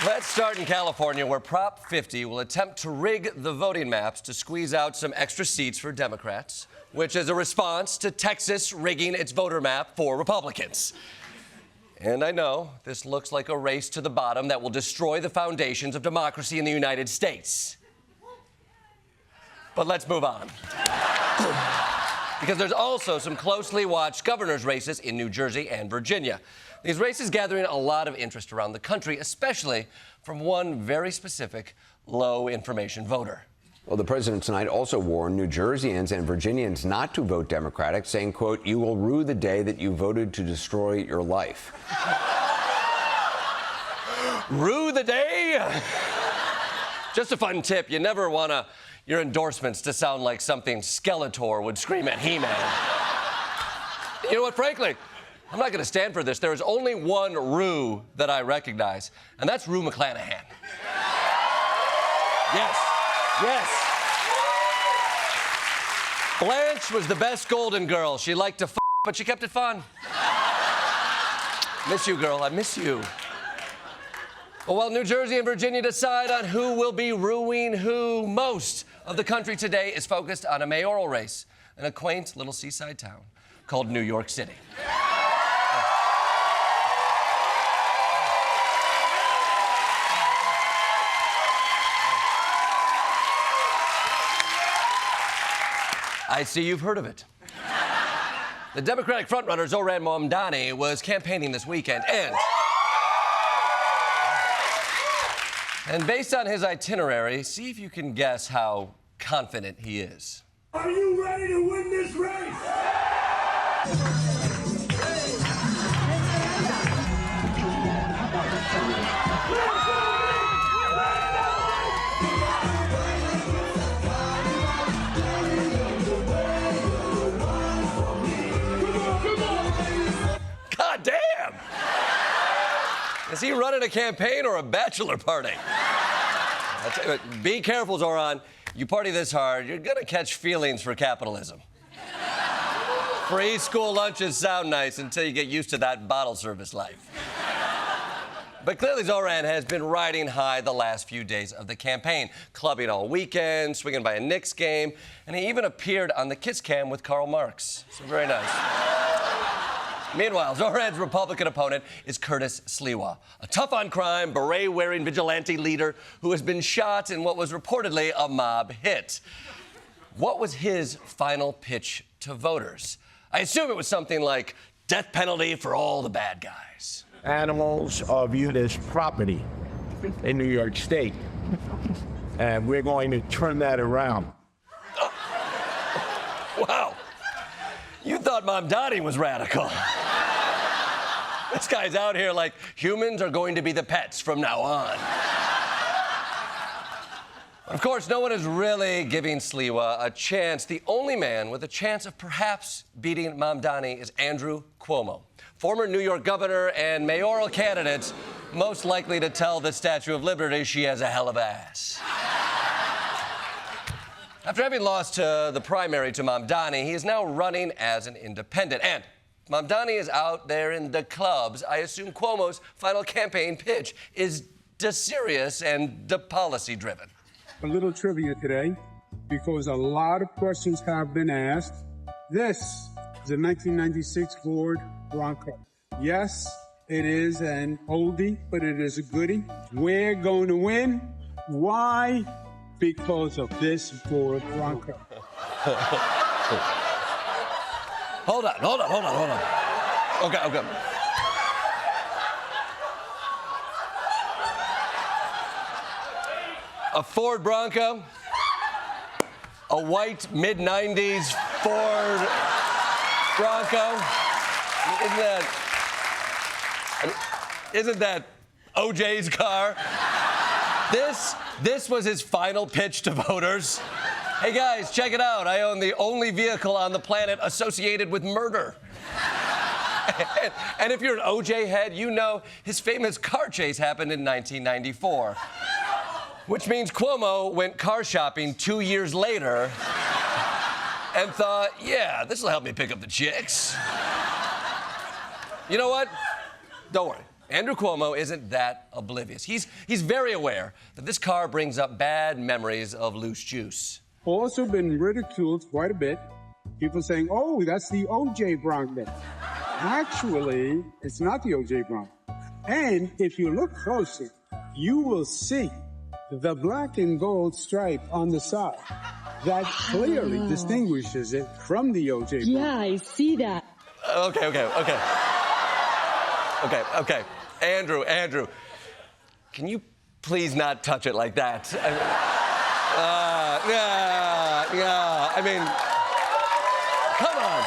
Let's start in California, where Prop 50 will attempt to rig the voting maps to squeeze out some extra seats for Democrats, which is a response to Texas rigging its voter map for Republicans. And I know this looks like a race to the bottom that will destroy the foundations of democracy in the United States. But let's move on. Because there's also some closely watched governor's races in New Jersey and Virginia. These races gathering a lot of interest around the country, especially from one very specific low-information voter. Well, the president tonight also warned New Jerseyans and Virginians not to vote Democratic, saying, quote, "You will rue the day that you voted to destroy your life." Rue the day? Just a fun tip. You never want your endorsements to sound like something Skeletor would scream at He-Man. You know what, frankly, I'm not going to stand for this. There is only one Rue that I recognize, and that's Rue McClanahan. Yes. Yes. Blanche was the best Golden Girl. She liked to but she kept it fun. Miss you, girl. I miss you. Well, while New Jersey and Virginia decide on who will be ruining who, most of the country today is focused on a mayoral race in a quaint little seaside town called New York City. I see you've heard of it. The Democratic frontrunner Zohran Mamdani was campaigning this weekend, and based on his itinerary, see if you can guess how confident he is. Are you ready to win this race? God damn! Is he running a campaign or a bachelor party? I'll tell you what, be careful, Zohran. You party this hard, you're gonna catch feelings for capitalism. Free school lunches sound nice until you get used to that bottle service life. But clearly Zohran has been riding high the last few days of the campaign, clubbing all weekend, swinging by a Knicks game, and he even appeared on the Kiss Cam with Karl Marx. So very nice. Meanwhile, Zohran's Republican opponent is Curtis Sliwa, a tough-on-crime, beret-wearing vigilante leader who has been shot in what was reportedly a mob hit. What was his final pitch to voters? I assume it was something like death penalty for all the bad guys. Animals are viewed as property in New York State, and we're going to turn that around. Wow. You thought Mamdani was radical. This guy's out here like humans are going to be the pets from now on. Of course, no one is really giving Sliwa a chance. The only man with a chance of perhaps beating Mamdani is Andrew Cuomo, former New York governor and mayoral candidate, most likely to tell the Statue of Liberty she has a hell of ass. After having lost the primary to Mamdani, he is now running as an independent. And Mamdani is out there in the clubs. I assume Cuomo's final campaign pitch is serious and policy-driven. A little trivia today, because a lot of questions have been asked. This is a 1996 Ford Bronco. Yes, it is an oldie, but it is a goodie. We're going to win. Why? Because of this Ford Bronco. Hold on. Okay. A Ford Bronco, a white mid-90s Ford Bronco. Isn't that OJ's car? This was his final pitch to voters. Hey guys, check it out. I own the only vehicle on the planet associated with murder. And if you're an OJ head, you know his famous car chase happened in 1994. Which means Cuomo went car shopping 2 years later and thought, yeah, this will help me pick up the chicks. You know what? Don't worry. Andrew Cuomo isn't that oblivious. He's very aware that this car brings up bad memories of loose juice. Also been ridiculed quite a bit. People saying, oh, that's the O.J. Bronco. Actually, it's not the O.J. Bronco. And if you look closer, you will see the black and gold stripe on the side. That clearly distinguishes it from the O.J. Bronco. Yeah, I see that. Okay. Andrew, can you please not touch it like that? I mean, come on.